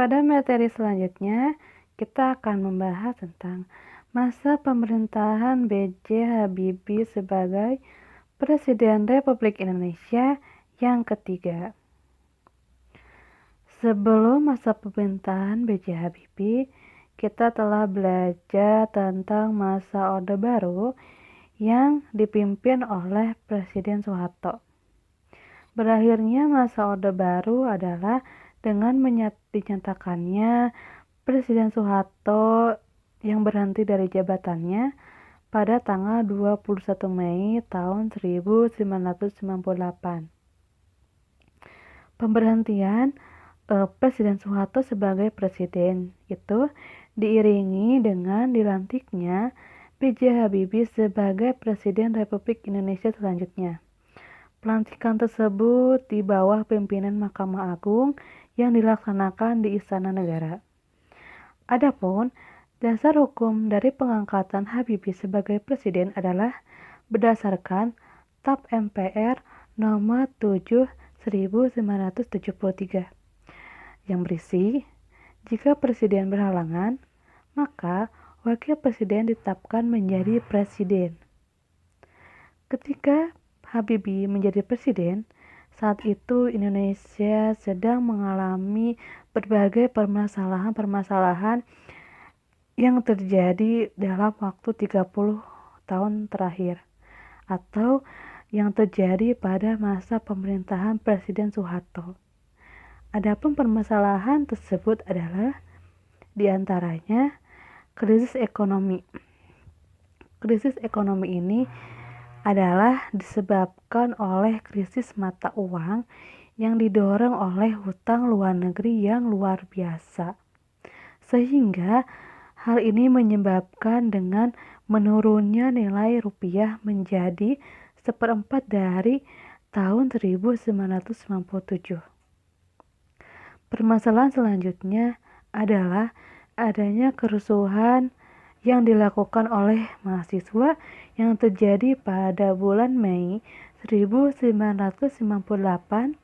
Pada materi selanjutnya, kita akan membahas tentang masa pemerintahan B.J. Habibie sebagai Presiden Republik Indonesia yang ketiga. Sebelum masa pemerintahan B.J. Habibie, kita telah belajar tentang masa Orde Baru yang dipimpin oleh Presiden Soeharto. Berakhirnya masa Orde Baru adalah dengan dinyatakannya Presiden Soeharto yang berhenti dari jabatannya pada tanggal 21 Mei tahun 1998. Pemberhentian Presiden Soeharto sebagai presiden itu diiringi dengan dilantiknya B.J. Habibie sebagai Presiden Republik Indonesia selanjutnya. Pelantikan tersebut di bawah pimpinan Mahkamah Agung yang dilaksanakan di Istana Negara. Adapun dasar hukum dari pengangkatan Habibie sebagai presiden adalah berdasarkan TAP MPR nomor 7/1973 yang berisi, jika presiden berhalangan, maka wakil presiden ditetapkan menjadi presiden. Ketika Habibie menjadi presiden, saat itu Indonesia sedang mengalami berbagai permasalahan-permasalahan yang terjadi dalam waktu 30 tahun terakhir atau yang terjadi pada masa pemerintahan Presiden Soeharto. Adapun permasalahan tersebut adalah diantaranya krisis ekonomi. Krisis ekonomi ini adalah disebabkan oleh krisis mata uang yang didorong oleh hutang luar negeri yang luar biasa. Sehingga hal ini menyebabkan dengan menurunnya nilai rupiah menjadi 1/4 dari tahun 1997. Permasalahan selanjutnya adalah adanya kerusuhan yang dilakukan oleh mahasiswa yang terjadi pada bulan Mei 1998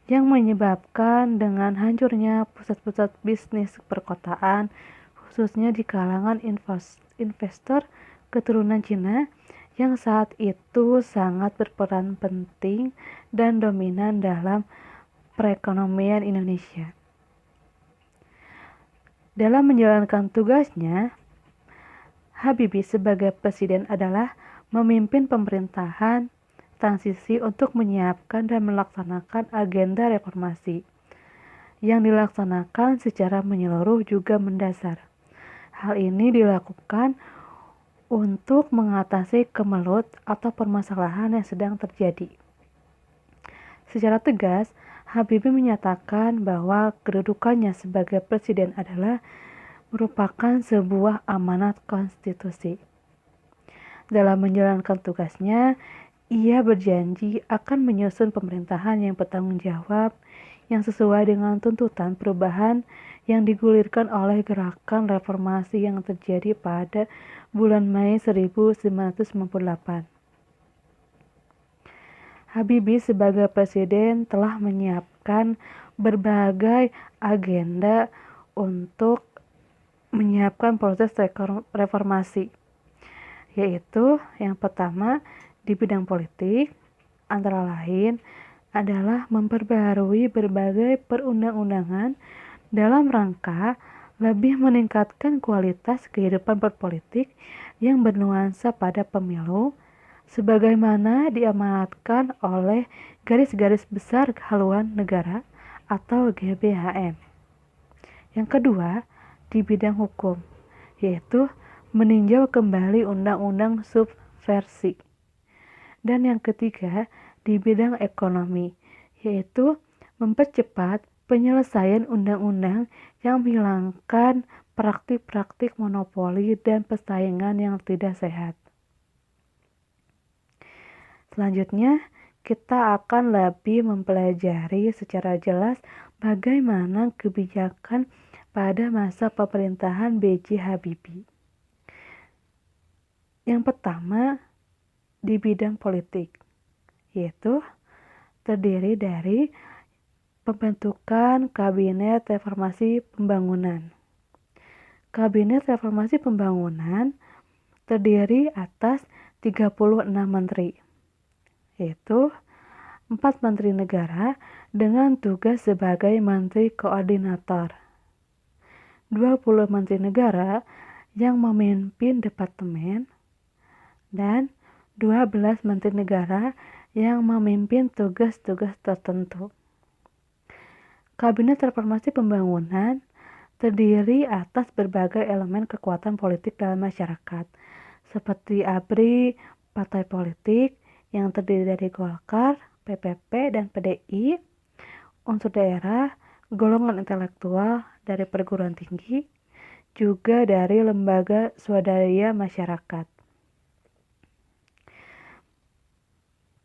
yang menyebabkan dengan hancurnya pusat-pusat bisnis perkotaan, khususnya di kalangan investor keturunan Cina yang saat itu sangat berperan penting dan dominan dalam perekonomian Indonesia. Dalam menjalankan tugasnya, Habibie sebagai presiden adalah memimpin pemerintahan transisi untuk menyiapkan dan melaksanakan agenda reformasi yang dilaksanakan secara menyeluruh juga mendasar. Hal ini dilakukan untuk mengatasi kemelut atau permasalahan yang sedang terjadi. Secara tegas, Habibie menyatakan bahwa kedudukannya sebagai presiden adalah merupakan sebuah amanat konstitusi. Dalam menjalankan tugasnya, ia berjanji akan menyusun pemerintahan yang bertanggung jawab, yang sesuai dengan tuntutan perubahan yang digulirkan oleh gerakan reformasi yang terjadi pada bulan Mei 1998. Habibie sebagai presiden telah menyiapkan berbagai agenda untuk menyiapkan proses reformasi, yaitu yang pertama di bidang politik, antara lain adalah memperbaharui berbagai perundang-undangan dalam rangka lebih meningkatkan kualitas kehidupan berpolitik yang bernuansa pada pemilu, sebagaimana diamanatkan oleh Garis-Garis Besar Haluan Negara atau GBHM. Yang kedua, di bidang hukum, yaitu meninjau kembali undang-undang subversi. Dan yang ketiga, di bidang ekonomi, yaitu mempercepat penyelesaian undang-undang yang menghilangkan praktik-praktik monopoli dan persaingan yang tidak sehat. Selanjutnya, kita akan lebih mempelajari secara jelas bagaimana kebijakan pada masa pemerintahan B.J. Habibie. Yang pertama, di bidang politik, yaitu terdiri dari pembentukan Kabinet Reformasi Pembangunan. Kabinet Reformasi Pembangunan terdiri atas 36 menteri, yaitu 4 menteri negara dengan tugas sebagai menteri koordinator, 20 menteri negara yang memimpin departemen, dan 12 menteri negara yang memimpin tugas-tugas tertentu. Kabinet Reformasi Pembangunan terdiri atas berbagai elemen kekuatan politik dalam masyarakat, seperti ABRI, partai politik yang terdiri dari Golkar, PPP, dan PDI, unsur daerah, golongan intelektual dari perguruan tinggi, juga dari lembaga swadaya masyarakat.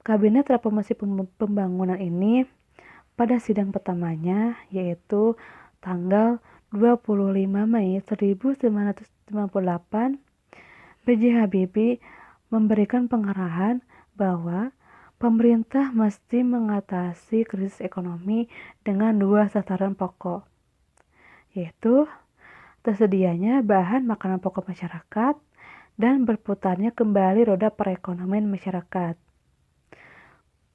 Kabinet Reformasi Pembangunan ini pada sidang pertamanya, yaitu tanggal 25 Mei 1998, B.J. Habibie memberikan pengarahan bahwa pemerintah mesti mengatasi krisis ekonomi dengan 2 sasaran pokok, yaitu tersedianya bahan makanan pokok masyarakat dan berputarnya kembali roda perekonomian masyarakat.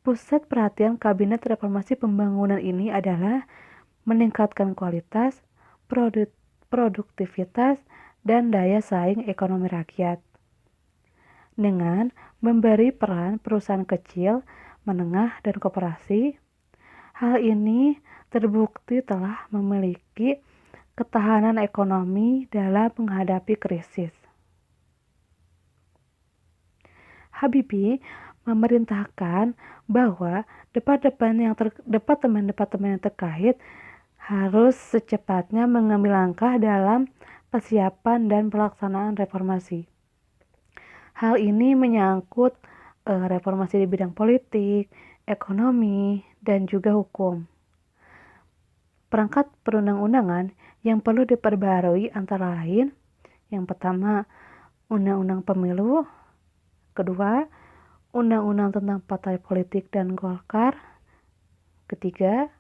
Pusat perhatian Kabinet Reformasi Pembangunan ini adalah meningkatkan kualitas, produktivitas, dan daya saing ekonomi rakyat. Dengan memberi peran perusahaan kecil, menengah, dan koperasi, hal ini terbukti telah memiliki ketahanan ekonomi dalam menghadapi krisis. Habibie memerintahkan bahwa departemen-departemen yang terkait harus secepatnya mengambil langkah dalam persiapan dan pelaksanaan reformasi. Hal ini menyangkut reformasi di bidang politik, ekonomi, dan juga hukum. Perangkat perundang-undangan yang perlu diperbarui antara lain, yang pertama, Undang-Undang Pemilu, kedua, Undang-Undang tentang Partai Politik dan Golkar, ketiga,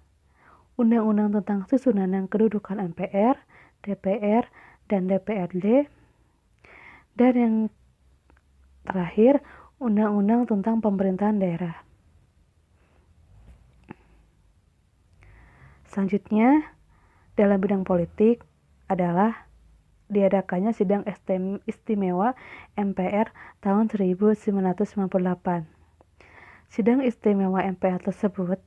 Undang-Undang tentang Susunan dan Kedudukan MPR, DPR, dan DPRD, dan yang terakhir, Undang-Undang tentang Pemerintahan Daerah. Selanjutnya, dalam bidang politik adalah diadakannya sidang istimewa MPR tahun 1998. Sidang istimewa MPR tersebut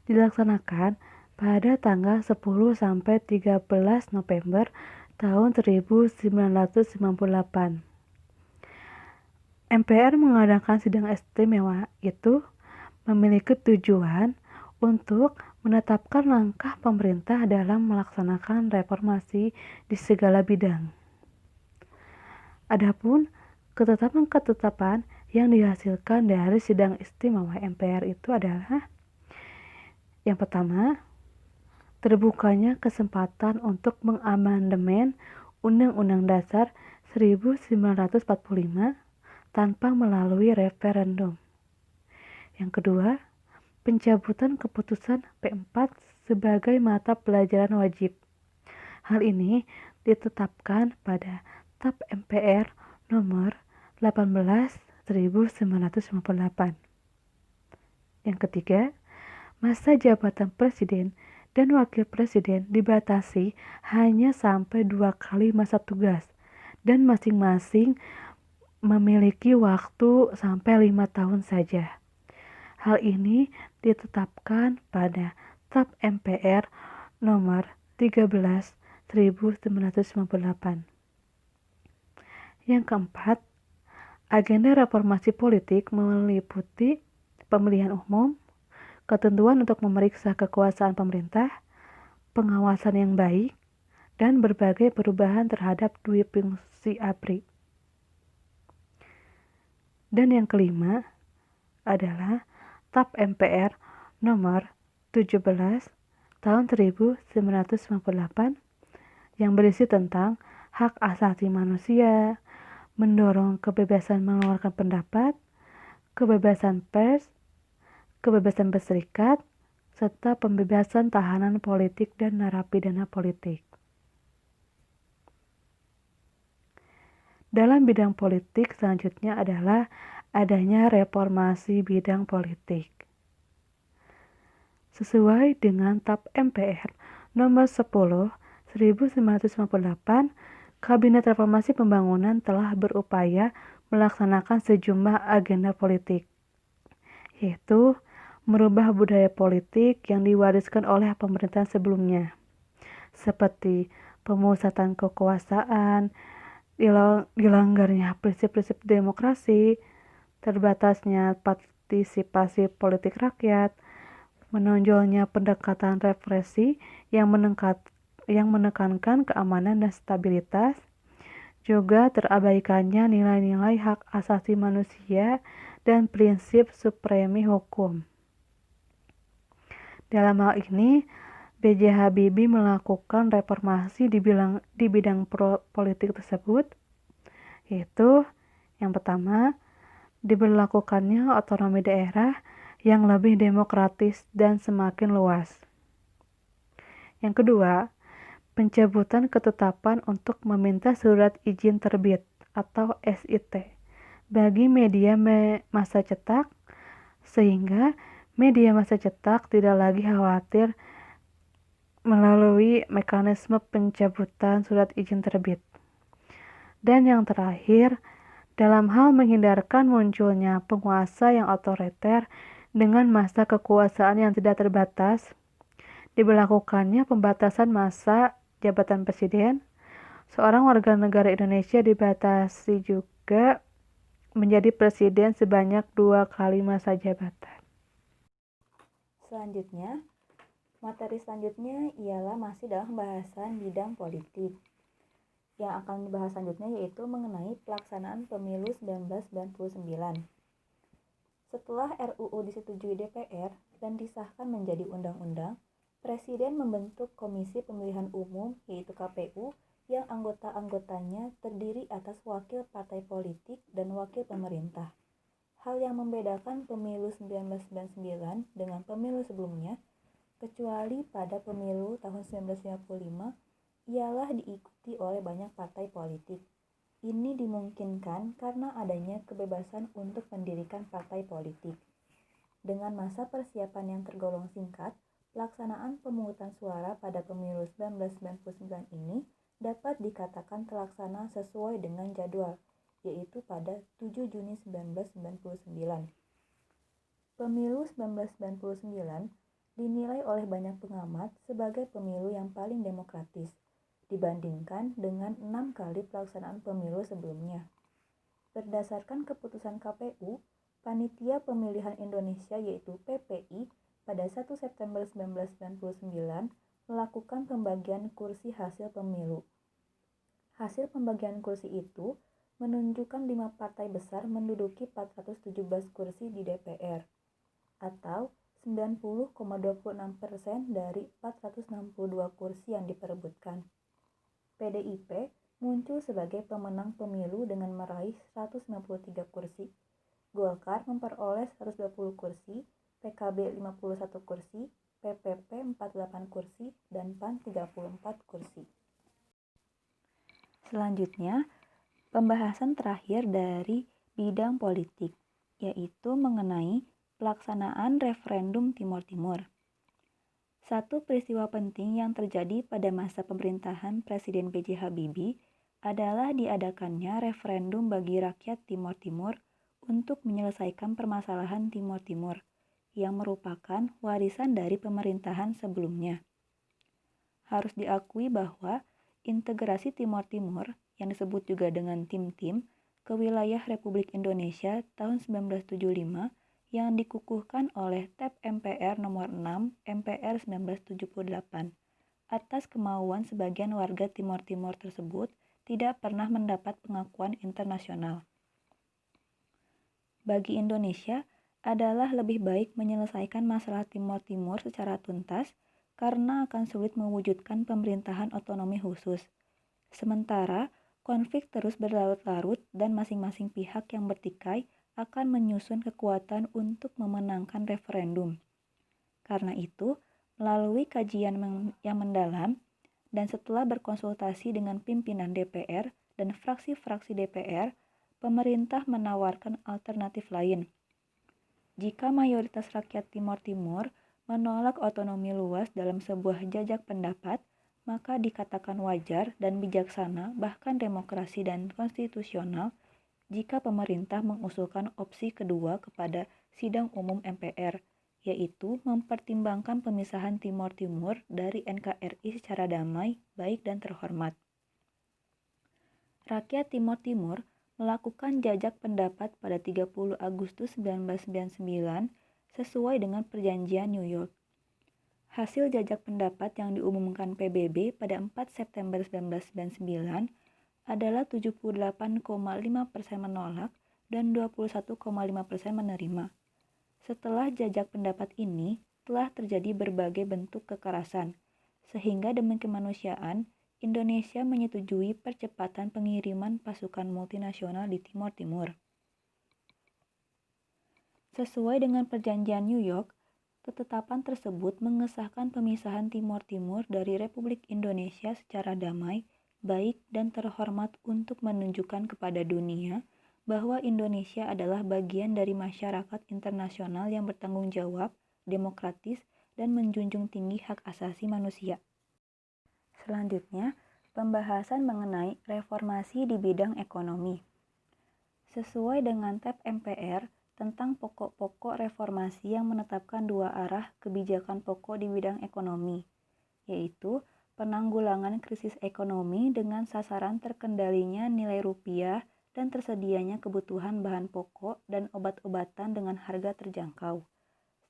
dilaksanakan pada tanggal 10 sampai 13 November tahun 1998. MPR mengadakan sidang istimewa itu memiliki tujuan untuk menetapkan langkah pemerintah dalam melaksanakan reformasi di segala bidang. Adapun ketetapan-ketetapan yang dihasilkan dari sidang istimewa MPR itu adalah yang pertama, terbukanya kesempatan untuk mengamandemen Undang-Undang Dasar 1945 tanpa melalui referendum. Yang kedua, pencabutan keputusan P4 sebagai mata pelajaran wajib. Hal ini ditetapkan pada TAP MPR nomor 18/1998. Yang ketiga, masa jabatan presiden dan wakil presiden dibatasi hanya sampai 2 kali masa tugas dan masing-masing memiliki waktu sampai 5 tahun saja. Hal ini ditetapkan pada TAP MPR nomor 13/1998. Yang keempat, agenda reformasi politik meliputi pemilihan umum, ketentuan untuk memeriksa kekuasaan pemerintah, pengawasan yang baik, dan berbagai perubahan terhadap dua fungsi ABRI. Dan yang kelima adalah TAP MPR nomor 17 tahun 1998 yang berisi tentang hak asasi manusia, mendorong kebebasan mengeluarkan pendapat, kebebasan pers, kebebasan berserikat, serta pembebasan tahanan politik dan narapidana politik. Dalam bidang politik selanjutnya adalah adanya reformasi bidang politik. Sesuai dengan TAP MPR nomor 10 1958, Kabinet Reformasi Pembangunan telah berupaya melaksanakan sejumlah agenda politik, yaitu merubah budaya politik yang diwariskan oleh pemerintahan sebelumnya, seperti pemusatan kekuasaan, dilanggarnya prinsip-prinsip demokrasi, terbatasnya partisipasi politik rakyat, menonjolnya pendekatan represi yang menekankan keamanan dan stabilitas, juga terabaikannya nilai-nilai hak asasi manusia dan prinsip supremi hukum. Dalam hal ini, B.J. Habibie melakukan reformasi di bidang politik tersebut, yaitu yang pertama, diberlakukannya otonomi daerah yang lebih demokratis dan semakin luas. Yang kedua, pencabutan ketetapan untuk meminta surat izin terbit atau SIT bagi media massa cetak, sehingga media massa cetak tidak lagi khawatir melalui mekanisme pencabutan surat izin terbit. Dan yang terakhir, dalam hal menghindarkan munculnya penguasa yang otoriter dengan masa kekuasaan yang tidak terbatas, diberlakukannya pembatasan masa jabatan presiden. Seorang warga negara Indonesia dibatasi juga menjadi presiden sebanyak 2 kali masa jabatan. Selanjutnya, materi selanjutnya ialah masih dalam pembahasan bidang politik. Yang akan dibahas selanjutnya yaitu mengenai pelaksanaan pemilu 1999. Setelah RUU disetujui DPR dan disahkan menjadi undang-undang, Presiden membentuk Komisi Pemilihan Umum yaitu KPU yang anggota-anggotanya terdiri atas wakil partai politik dan wakil pemerintah. Hal yang membedakan pemilu 1999 dengan pemilu sebelumnya, kecuali pada pemilu tahun 1955, ialah diikuti oleh banyak partai politik. Ini dimungkinkan karena adanya kebebasan untuk mendirikan partai politik. Dengan masa persiapan yang tergolong singkat, pelaksanaan pemungutan suara pada pemilu 1999 ini dapat dikatakan terlaksana sesuai dengan jadwal, yaitu pada 7 Juni 1999. Pemilu 1999 dinilai oleh banyak pengamat sebagai pemilu yang paling demokratis dibandingkan dengan 6 kali pelaksanaan pemilu sebelumnya. Berdasarkan keputusan KPU, Panitia Pemilihan Indonesia yaitu PPI pada 1 September 1999 melakukan pembagian kursi hasil pemilu. Hasil pembagian kursi itu menunjukkan 5 partai besar menduduki 417 kursi di DPR, atau 90,26% dari 462 kursi yang diperebutkan. PDIP muncul sebagai pemenang pemilu dengan meraih 193 kursi. Golkar memperoleh 120 kursi, PKB 51 kursi, PPP 48 kursi, dan PAN 34 kursi. Selanjutnya, pembahasan terakhir dari bidang politik, yaitu mengenai pelaksanaan referendum Timor Timur. Satu peristiwa penting yang terjadi pada masa pemerintahan Presiden B.J. Habibie adalah diadakannya referendum bagi rakyat Timor Timur untuk menyelesaikan permasalahan Timor Timur yang merupakan warisan dari pemerintahan sebelumnya. Harus diakui bahwa integrasi Timor Timur yang disebut juga dengan Tim-Tim ke wilayah Republik Indonesia tahun 1975 yang dikukuhkan oleh TAP MPR nomor 6 MPR 1978 atas kemauan sebagian warga Timor Timur tersebut tidak pernah mendapat pengakuan internasional. Bagi Indonesia adalah lebih baik menyelesaikan masalah Timor Timur secara tuntas karena akan sulit mewujudkan pemerintahan otonomi khusus. Sementara konflik terus berlarut-larut dan masing-masing pihak yang bertikai akan menyusun kekuatan untuk memenangkan referendum. Karena itu, melalui kajian yang mendalam dan setelah berkonsultasi dengan pimpinan DPR dan fraksi-fraksi DPR, pemerintah menawarkan alternatif lain. Jika mayoritas rakyat Timor Timur menolak otonomi luas dalam sebuah jajak pendapat, maka dikatakan wajar dan bijaksana, bahkan demokrasi dan konstitusional, jika pemerintah mengusulkan opsi kedua kepada sidang umum MPR, yaitu mempertimbangkan pemisahan Timor Timur dari NKRI secara damai, baik dan terhormat. Rakyat Timor Timur melakukan jajak pendapat pada 30 Agustus 1999 sesuai dengan perjanjian New York. Hasil jajak pendapat yang diumumkan PBB pada 4 September 1999 adalah 78,5% menolak dan 21,5% menerima. Setelah jajak pendapat ini, telah terjadi berbagai bentuk kekerasan, sehingga demi kemanusiaan, Indonesia menyetujui percepatan pengiriman pasukan multinasional di Timor Timur. Sesuai dengan perjanjian New York, ketetapan tersebut mengesahkan pemisahan Timor Timur dari Republik Indonesia secara damai, baik dan terhormat untuk menunjukkan kepada dunia bahwa Indonesia adalah bagian dari masyarakat internasional yang bertanggung jawab, demokratis, dan menjunjung tinggi hak asasi manusia. Selanjutnya, pembahasan mengenai reformasi di bidang ekonomi. Sesuai dengan tab MPR tentang pokok-pokok reformasi yang menetapkan dua arah kebijakan pokok di bidang ekonomi, yaitu penanggulangan krisis ekonomi dengan sasaran terkendalinya nilai rupiah dan tersedianya kebutuhan bahan pokok dan obat-obatan dengan harga terjangkau,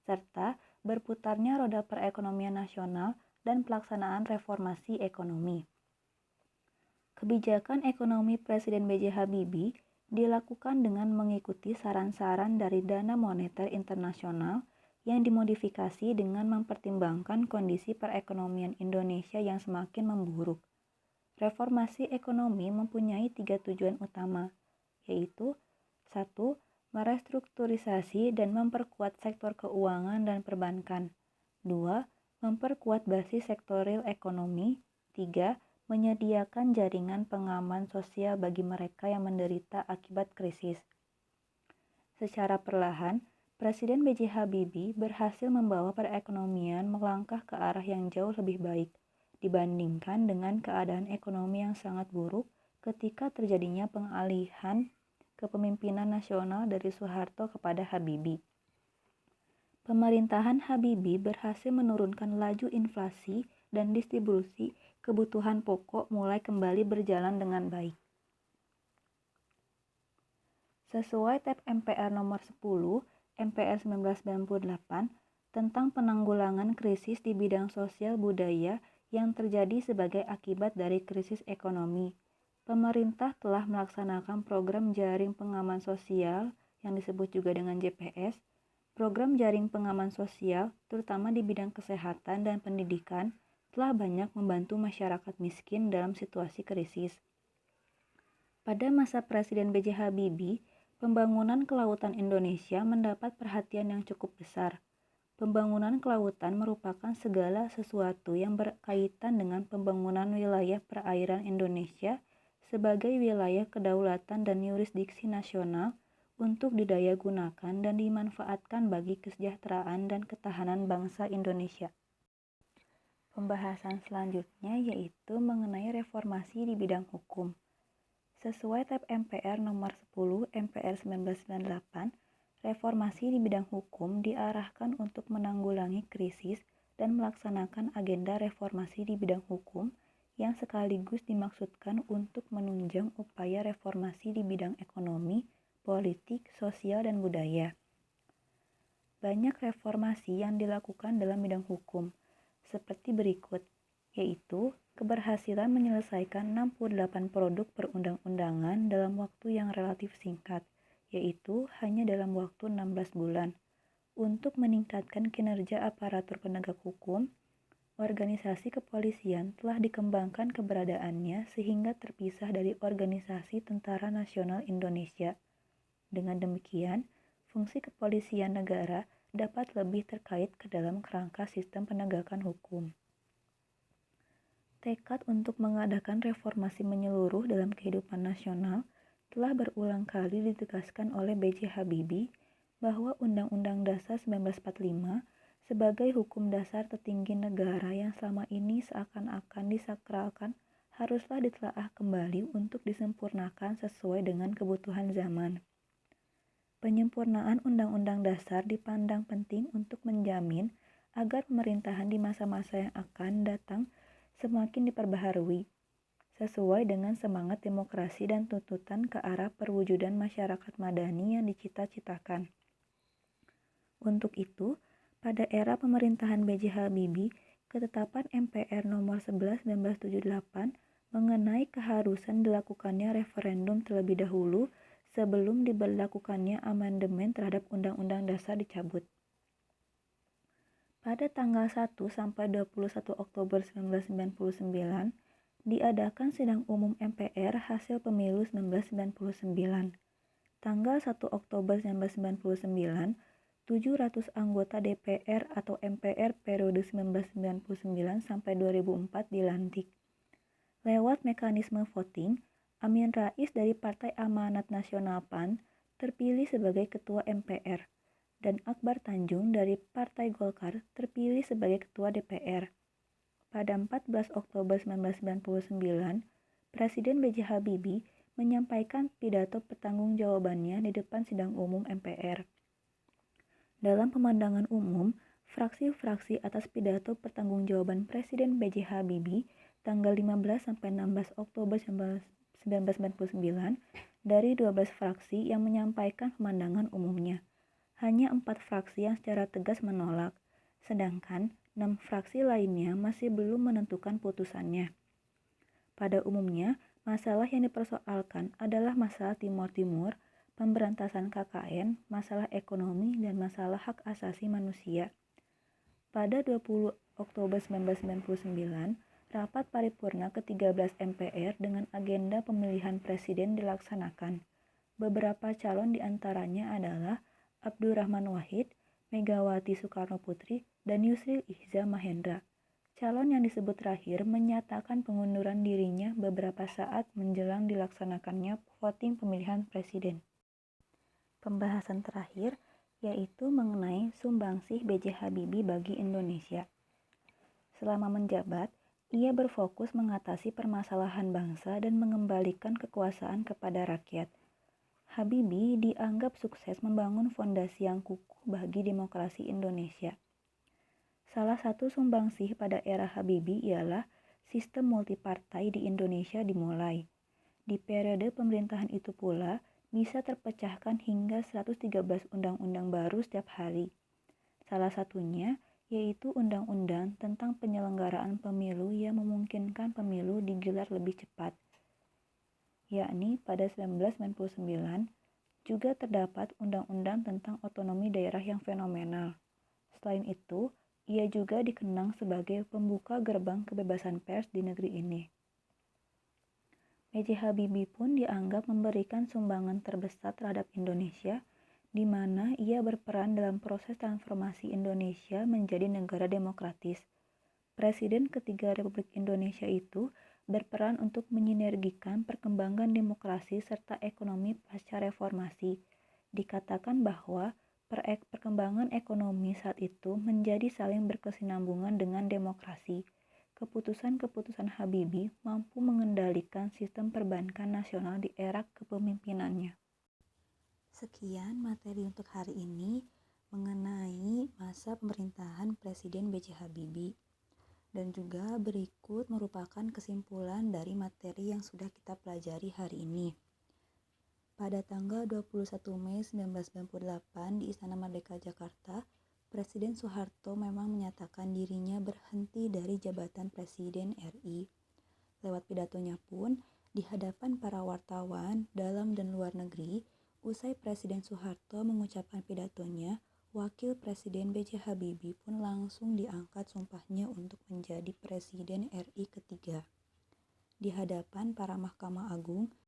serta berputarnya roda perekonomian nasional dan pelaksanaan reformasi ekonomi. Kebijakan ekonomi Presiden B.J. Habibie dilakukan dengan mengikuti saran-saran dari Dana Moneter Internasional yang dimodifikasi dengan mempertimbangkan kondisi perekonomian Indonesia yang semakin memburuk. Reformasi ekonomi mempunyai 3 tujuan utama, yaitu 1. Merestrukturisasi dan memperkuat sektor keuangan dan perbankan. 2. Memperkuat basis sektor real ekonomi. 3. Menyediakan jaringan pengaman sosial bagi mereka yang menderita akibat krisis. Secara perlahan, Presiden B.J. Habibie berhasil membawa perekonomian melangkah ke arah yang jauh lebih baik dibandingkan dengan keadaan ekonomi yang sangat buruk ketika terjadinya pengalihan kepemimpinan nasional dari Soeharto kepada Habibie. Pemerintahan Habibie berhasil menurunkan laju inflasi dan distribusi kebutuhan pokok mulai kembali berjalan dengan baik. Sesuai tab MPR nomor 10, MPR 1998, tentang penanggulangan krisis di bidang sosial budaya yang terjadi sebagai akibat dari krisis ekonomi, pemerintah telah melaksanakan program jaring pengaman sosial yang disebut juga dengan JPS. Program jaring pengaman sosial, terutama di bidang kesehatan dan pendidikan, telah banyak membantu masyarakat miskin dalam situasi krisis. Pada masa Presiden B.J. Habibie, pembangunan kelautan Indonesia mendapat perhatian yang cukup besar. Pembangunan kelautan merupakan segala sesuatu yang berkaitan dengan pembangunan wilayah perairan Indonesia sebagai wilayah kedaulatan dan yurisdiksi nasional untuk didayagunakan dan dimanfaatkan bagi kesejahteraan dan ketahanan bangsa Indonesia. Pembahasan selanjutnya yaitu mengenai reformasi di bidang hukum. Sesuai tab MPR nomor 10 MPR 1998, reformasi di bidang hukum diarahkan untuk menanggulangi krisis dan melaksanakan agenda reformasi di bidang hukum yang sekaligus dimaksudkan untuk menunjang upaya reformasi di bidang ekonomi, politik, sosial, dan budaya. Banyak reformasi yang dilakukan dalam bidang hukum, seperti berikut, yaitu keberhasilan menyelesaikan 68 produk perundang-undangan dalam waktu yang relatif singkat, yaitu hanya dalam waktu 16 bulan. Untuk meningkatkan kinerja aparatur penegak hukum, organisasi kepolisian telah dikembangkan keberadaannya sehingga terpisah dari organisasi Tentara Nasional Indonesia. Dengan demikian, fungsi kepolisian negara dapat lebih terkait ke dalam kerangka sistem penegakan hukum. Tekad untuk mengadakan reformasi menyeluruh dalam kehidupan nasional telah berulang kali ditegaskan oleh B.J. Habibie bahwa Undang-Undang Dasar 1945 sebagai hukum dasar tertinggi negara yang selama ini seakan-akan disakralkan haruslah ditelaah kembali untuk disempurnakan sesuai dengan kebutuhan zaman. Penyempurnaan Undang-Undang Dasar dipandang penting untuk menjamin agar pemerintahan di masa-masa yang akan datang semakin diperbaharui, sesuai dengan semangat demokrasi dan tuntutan ke arah perwujudan masyarakat madani yang dicita-citakan. Untuk itu, pada era pemerintahan B.J. Habibie, ketetapan MPR nomor 11 1978 mengenai keharusan dilakukannya referendum terlebih dahulu sebelum diberlakukannya amandemen terhadap Undang-Undang Dasar dicabut. Pada tanggal 1 sampai 21 Oktober 1999, diadakan sidang umum MPR hasil pemilu 1999. Tanggal 1 Oktober 1999, 700 anggota DPR atau MPR periode 1999 sampai 2004 dilantik. Lewat mekanisme voting, Amin Rais dari Partai Amanat Nasional PAN terpilih sebagai Ketua MPR dan Akbar Tanjung dari Partai Golkar terpilih sebagai Ketua DPR. Pada 14 Oktober 1999, Presiden B.J. Habibie menyampaikan pidato pertanggungjawabannya di depan sidang umum MPR. Dalam pemandangan umum, fraksi-fraksi atas pidato pertanggungjawaban Presiden B.J. Habibie tanggal 15 sampai 16 Oktober 1999 dari 12 fraksi yang menyampaikan pemandangan umumnya. Hanya 4 fraksi yang secara tegas menolak, sedangkan 6 fraksi lainnya masih belum menentukan putusannya. Pada umumnya, masalah yang dipersoalkan adalah masalah Timor Timur, pemberantasan KKN, masalah ekonomi, dan masalah hak asasi manusia. Pada 20 Oktober 1999, rapat paripurna ke-13 MPR dengan agenda pemilihan presiden dilaksanakan. Beberapa calon diantaranya adalah Abdurrahman Wahid, Megawati Soekarnoputri, dan Yusril Ihza Mahendra. Calon yang disebut terakhir menyatakan pengunduran dirinya beberapa saat menjelang dilaksanakannya voting pemilihan presiden. Pembahasan terakhir yaitu mengenai sumbangsih B.J. Habibie bagi Indonesia. Selama menjabat, ia berfokus mengatasi permasalahan bangsa dan mengembalikan kekuasaan kepada rakyat. Habibie dianggap sukses membangun fondasi yang kukuh bagi demokrasi Indonesia. Salah satu sumbangsih pada era Habibie ialah sistem multipartai di Indonesia dimulai. Di periode pemerintahan itu pula bisa terpecahkan hingga 113 undang-undang baru setiap hari. Salah satunya yaitu undang-undang tentang penyelenggaraan pemilu yang memungkinkan pemilu digelar lebih cepat. Yakni pada 1999 juga terdapat undang-undang tentang otonomi daerah yang fenomenal. Selain itu, ia juga dikenang sebagai pembuka gerbang kebebasan pers di negeri ini. B.J. Habibie pun dianggap memberikan sumbangan terbesar terhadap Indonesia, di mana ia berperan dalam proses transformasi Indonesia menjadi negara demokratis. Presiden ketiga Republik Indonesia itu berperan untuk menyinergikan perkembangan demokrasi serta ekonomi pasca reformasi. Dikatakan bahwa perkembangan ekonomi saat itu menjadi saling berkesinambungan dengan demokrasi. Keputusan-keputusan Habibie mampu mengendalikan sistem perbankan nasional di era kepemimpinannya. Sekian materi untuk hari ini mengenai masa pemerintahan Presiden B.J. Habibie. Dan juga berikut merupakan kesimpulan dari materi yang sudah kita pelajari hari ini. Pada tanggal 21 Mei 1998 di Istana Merdeka Jakarta, Presiden Soeharto memang menyatakan dirinya berhenti dari jabatan Presiden RI. Lewat pidatonya pun, di hadapan para wartawan dalam dan luar negeri, usai Presiden Soeharto mengucapkan pidatonya, Wakil Presiden B.J. Habibie pun langsung diangkat sumpahnya untuk menjadi Presiden RI ketiga. Di hadapan para Mahkamah Agung,